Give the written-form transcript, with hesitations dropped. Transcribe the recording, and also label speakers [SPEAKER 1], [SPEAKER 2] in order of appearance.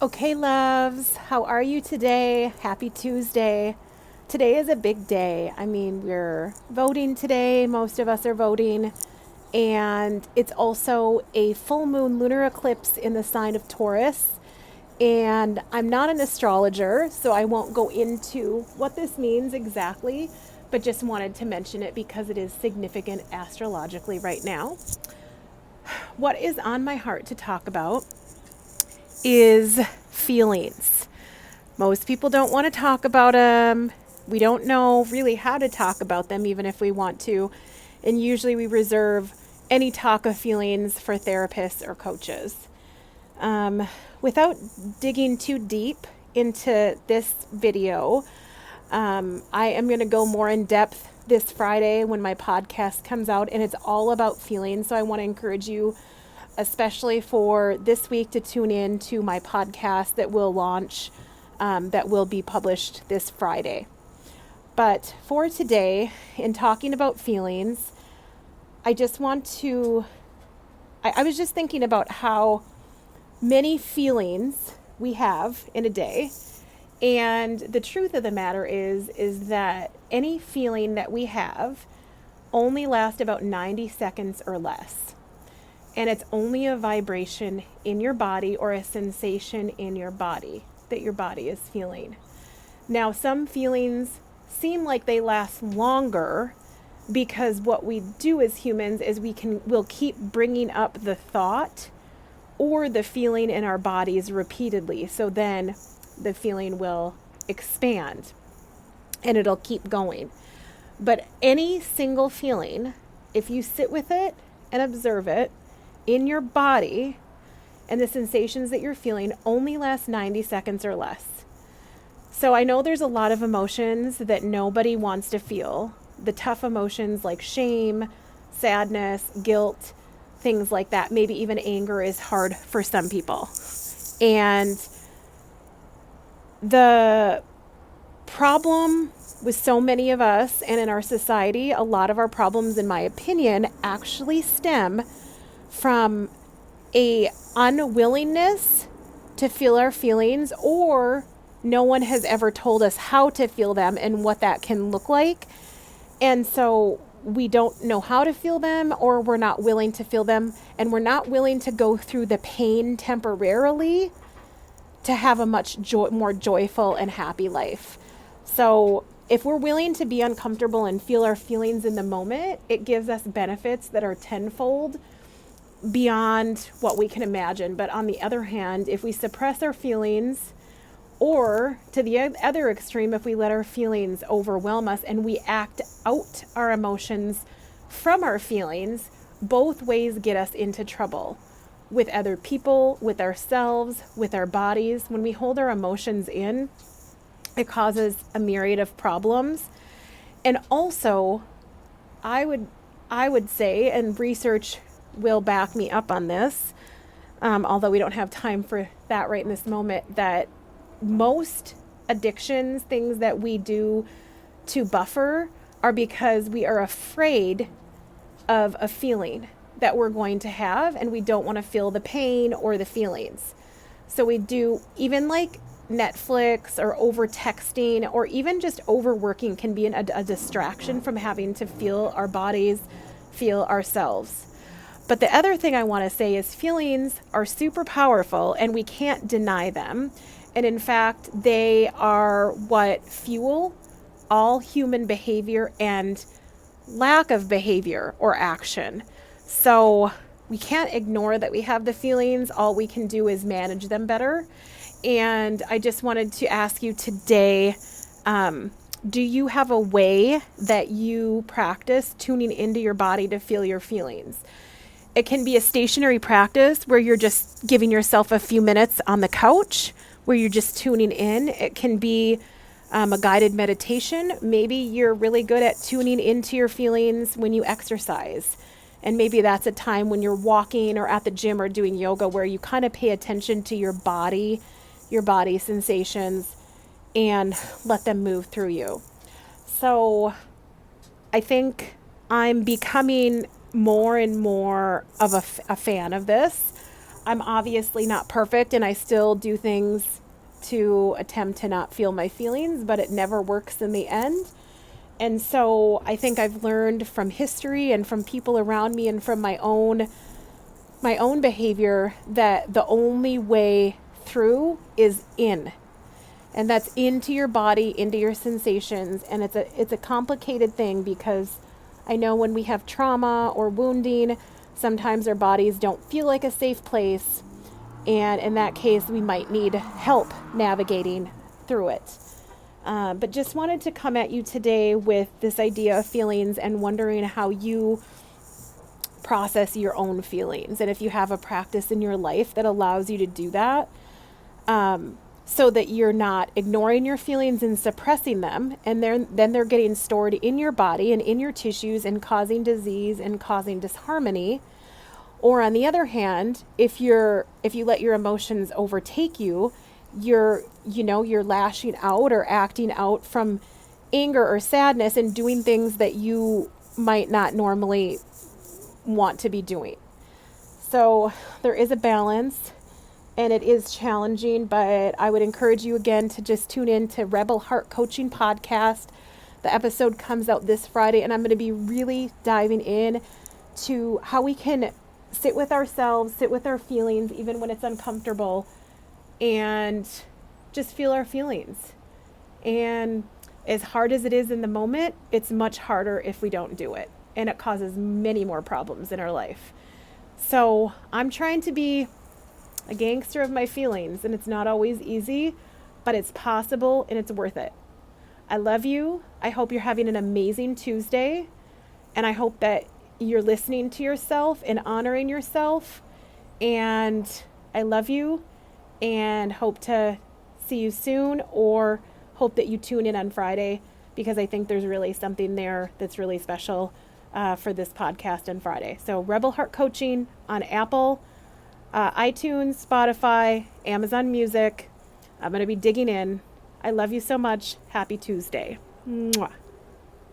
[SPEAKER 1] Okay, loves, how are you today? Happy Tuesday. Today is a big day. I mean, we're voting today. Most of us are voting. And it's also a full moon lunar eclipse in the sign of Taurus. And I'm not an astrologer, so I won't go into what this means exactly, but just wanted to mention it because it is significant astrologically right now. What is on my heart to talk about is feelings. Most people don't want to talk about them. We don't know really how to talk about them, even if we want to. And usually we reserve any talk of feelings for therapists or coaches. Without digging too deep into this video, I am going to go more in depth this Friday when my podcast comes out, and it's all about feelings. So I want to encourage you, especially for this week, to tune in to my podcast that will launch, that will be published this Friday. But for today, in talking about feelings, I just want to, I was just thinking about how many feelings we have in a day. And the truth of the matter is that any feeling that we have only lasts about 90 seconds or less. And it's only a vibration in your body or a sensation in your body that your body is feeling. Now, some feelings seem like they last longer because what we do as humans is we'll keep bringing up the thought or the feeling in our bodies repeatedly. So then the feeling will expand and it'll keep going. But any single feeling, if you sit with it and observe it in your body and the sensations that you're feeling, only last 90 seconds or less. So I know there's a lot of emotions that nobody wants to feel. The tough emotions like shame, sadness, guilt, things like that. Maybe even anger is hard for some people. And the problem with so many of us and in our society, a lot of our problems, in my opinion, actually stem from a unwillingness to feel our feelings, or no one has ever told us how to feel them and what that can look like. And so we don't know how to feel them, or we're not willing to feel them, and we're not willing to go through the pain temporarily to have a much more joyful and happy life. So if we're willing to be uncomfortable and feel our feelings in the moment, it gives us benefits that are tenfold beyond what we can imagine. But on the other hand, if we suppress our feelings, or to the other extreme, if we let our feelings overwhelm us and we act out our emotions from our feelings, both ways get us into trouble with other people, with ourselves, with our bodies. When we hold our emotions in, it causes a myriad of problems. And also, I would say, and research will back me up on this, although we don't have time for that right in this moment, that most addictions, things that we do to buffer, are because we are afraid of a feeling that we're going to have, and we don't want to feel the pain or the feelings. So we do, even like Netflix or over texting or even just overworking can be a distraction from having to feel our bodies, feel ourselves. But the other thing I want to say is feelings are super powerful and we can't deny them. And in fact, they are what fuel all human behavior and lack of behavior or action. So we can't ignore that we have the feelings. All we can do is manage them better. And I just wanted to ask you today, do you have a way that you practice tuning into your body to feel your feelings? It can be a stationary practice where you're just giving yourself a few minutes on the couch, where you're just tuning in. It can be a guided meditation. Maybe you're really good at tuning into your feelings when you exercise. And maybe that's a time when you're walking or at the gym or doing yoga where you kind of pay attention to your body sensations, and let them move through you. So I think I'm becoming more and more of a fan of this. I'm obviously not perfect, and I still do things to attempt to not feel my feelings, but it never works in the end. And so I think I've learned from history and from people around me and from my own behavior that the only way through is in. And that's into your body, into your sensations. And it's a complicated thing, because I know when we have trauma or wounding, sometimes our bodies don't feel like a safe place. And in that case, we might need help navigating through it. But just wanted to come at you today with this idea of feelings and wondering how you process your own feelings. And if you have a practice in your life that allows you to do that, so that you're not ignoring your feelings and suppressing them, and then they're getting stored in your body and in your tissues and causing disease and causing disharmony. Or on the other hand, if you let your emotions overtake you, you're lashing out or acting out from anger or sadness and doing things that you might not normally want to be doing. So there is a balance, and it is challenging, but I would encourage you again to just tune in to Rebel Heart Coaching Podcast. The episode comes out this Friday, and I'm going to be really diving in to how we can sit with ourselves, sit with our feelings, even when it's uncomfortable, and just feel our feelings. And as hard as it is in the moment, it's much harder if we don't do it. And it causes many more problems in our life. So I'm trying to be a gangster of my feelings, and it's not always easy, but it's possible and it's worth it. I love you. I hope you're having an amazing Tuesday, and I hope that you're listening to yourself and honoring yourself. And I love you, and hope to see you soon, or hope that you tune in on Friday, because I think there's really something there that's really special for this podcast on Friday. So Rebel Heart Coaching on Apple, iTunes, Spotify, Amazon Music. I'm going to be digging in. I love you so much. Happy Tuesday. Mwah.